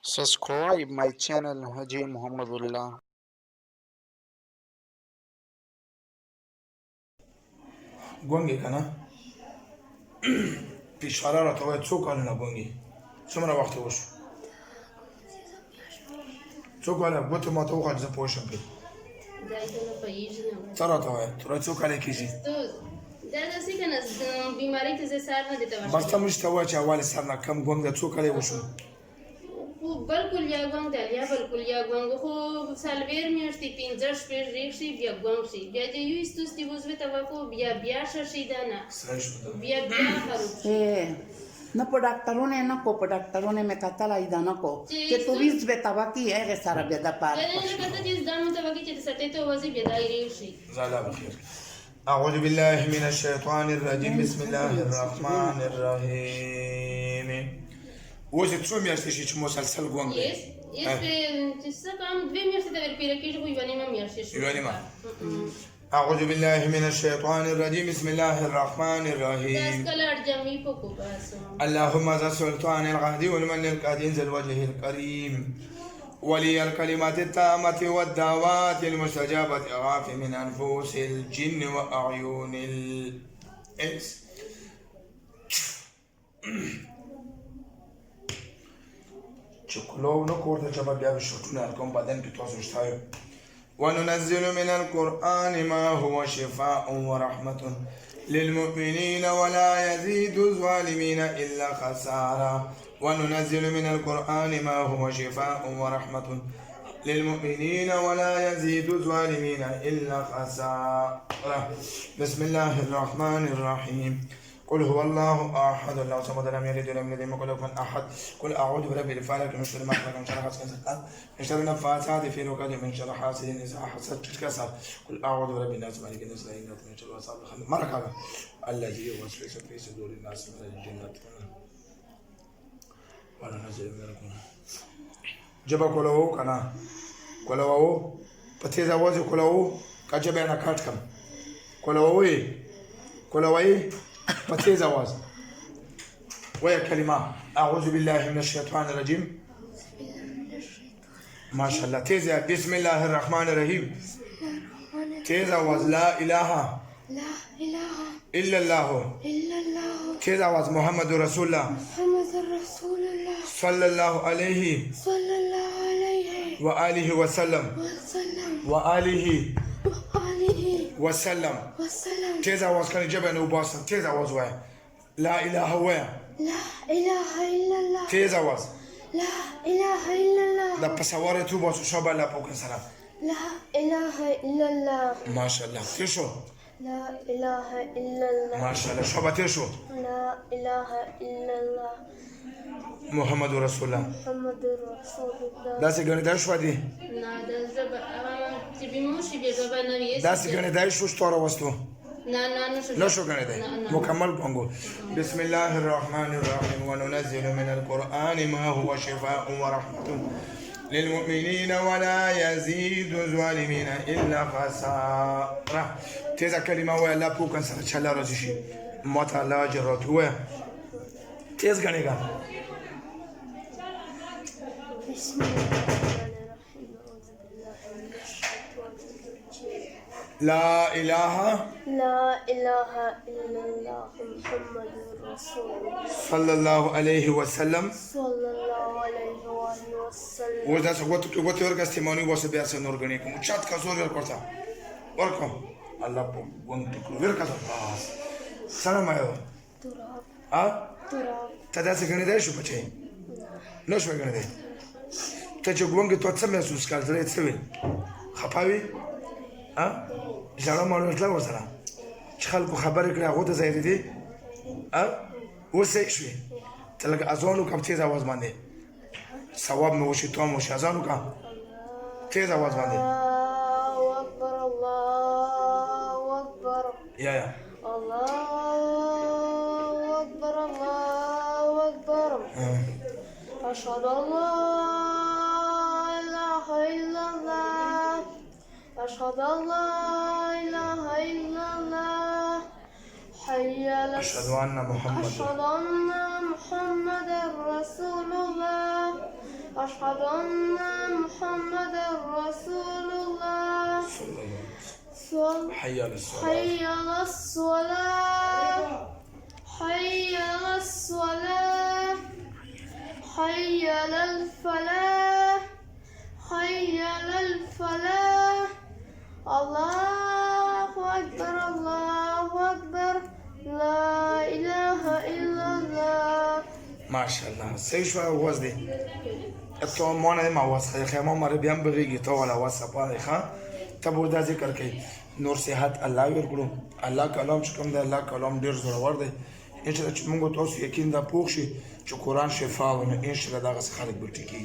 Subscribe my channel Haji Muhammadullah. ګونګې که نه پیشواره راته وایه څو کالونه ګونګې څومره وخت یې وشو څو کاله ګوتې ما ته وښه چې زه پوه شم پرې ته راته وایه توره څو کاله کېږي بس ته موږ ته وایه چې اول سر نه کم ګونګ ده څو کاله یې وشو بالکل یا ګونګ دی یا بالکل یا ګونګ خو څلوېښت میاشتې پنځه شپږ ریښ شي بیا ګونګ شي بیا د یو ستوستي عضوې ته وکړو بیا ښه شي دا نه بیا خراب شي نه په ډاکټرونه نه کو په ډاکټرونه مې کتلای دا نه کو چې تو ویز به توا کی هغه سره به د پاره نه کته چې دا متوقع چې ستې ته وځي بیا دا ریښ شي زاله بخیر أعوذ بالله من الشيطان الرجيم بسم الله الرحمن الرحيم اوس څو میاشتې شي چې مسلسل ګونګ دی چې څه کم دوې میاشتې ته ورپېره کېږي خو یوه نیمه میاشتې شي یوه نیمه أعوذ بالله من الشيطان الرجيم بسم الله الرحمن الرحيم اللهم ذا السلطان الغادي والمن القادم ذي الوجه الكريم ولي الكلمات التامة والدعوات المستجابة غافي من أنفس الجن وأعين الإنس چکلو نو کورته چې به بیا شوټونه کوم بدن کې تاسو شتایو وننزل من القرآن ما هو شفاء ورحمة للمؤمنين ولا يزيد الظالمين إلا خسارا وننزل من القرآن ما هو شفاء ورحمة للمؤمنين ولا يزيد الظالمين إلا خسارا بسم الله الرحمن الرحيم قل هو الله احد الله الصمد لم يلد ولم يولد ولم يكن له كفوا احد قل اعوذ برب الفلق من شر ما خلق من شر حاسد من شر النفاثات في العقد من شر حاسد اذا حسد كسر قل اعوذ برب الناس مالك الناس اله الا من شر الوسواس الخناس مرك الذي يوسوس في صدور الناس من الجنه ولا نزل من القرآن جب کولو کنا کولو پته زاوځ کولو کجبه نه کټ کم کولوي بتيز أواز ويا كلمة أعوذ بالله من الشيطان الرجيم ما شاء الله تيزة بسم الله الرحمن الرحيم تيز أواز لا إله إلا الله تيز أواز محمد رسول الله صلى الله عليه وآله وسلم وسلم تيز أواز كان جبن وباصم تيز أواز ويا لا إله ويا لا إله إلا الله تيز أواز لا إله إلا الله لا بسوارة توبة شبا لا بوكن سلام لا إله إلا الله ما شاء الله تيشو لا إله إلا الله ما شاء الله شبا تيشو لا إله إلا الله محمد رسول الله محمد رسول الله داسې ګڼې دا شوه دي نه دا زبه چې بیموشي بیا زبه نه وي داسې ګڼې دا شو ستوره وستو نه شو ګڼې دی مکمل ګونګو بسم الله الرحمن الرحيم وننزل من القرآن ما هو شفاء ورحمة للمؤمنين ولا يزيد الظالمين إلا خسارا تيزا كلمة ويا لا بوكن سنة چلا رازي شي ماتا لا جرات ويا تيز ګڼې ګا بسم الله الرحمن الرحيم أعوذ بالله من الشيطان الرجيم لا إله إلا الله محمد رسول الله صلى الله عليه وسلم صلى الله عليه وآله وسلم اوس دا څه غوته ورکه استعمالي واسه بیا څه نور غني کوم چات کا زور ورکړه ورکو الله په ګون ټکو ورکړه بس سلام علیکم تراب تراب ته دا څه غني دی شو پچې نو شو غني دی ته چې ګونګ ته څه محسوس کړل زه څه ویل خپاوي ژړا مالو ټلا وسره چې خلکو خبرې کړې هغه ته ځای دي اوس یې شوې ته لکه اذانو کوم تیز आवाज باندې ثواب مې وشي ته مو شازانو کا تیز आवाज باندې الله أكبر الله أكبر یا الله أكبر الله أكبر أشهد أن لا إله إلا الله أشهد أن لا إله إلا الله حي على أشهد أن محمد أشهد أن محمد رسول الله أشهد أن محمد رسول الله حي على الصلاة حي على الصلاة حي على الصلاة حي على الفلاح حي على الفلاح الله أكبر الله أكبر لا إله إلا الله. ما شاء الله. صحیح شو اواز دی ته مونږ نه اواز خیر ما مر بیا بغیږي ته ولا اواز صفه ښه ته به دا ذکر کوي نور صحت الله ورکړو الله کلام چې کوم دی الله کلام ډیر زړور دی ان شاء الله چې موږ تاسو یقین دا پوښ شي چې قرآن شفا ونه ان شاء الله دا غس خلک به ټیکي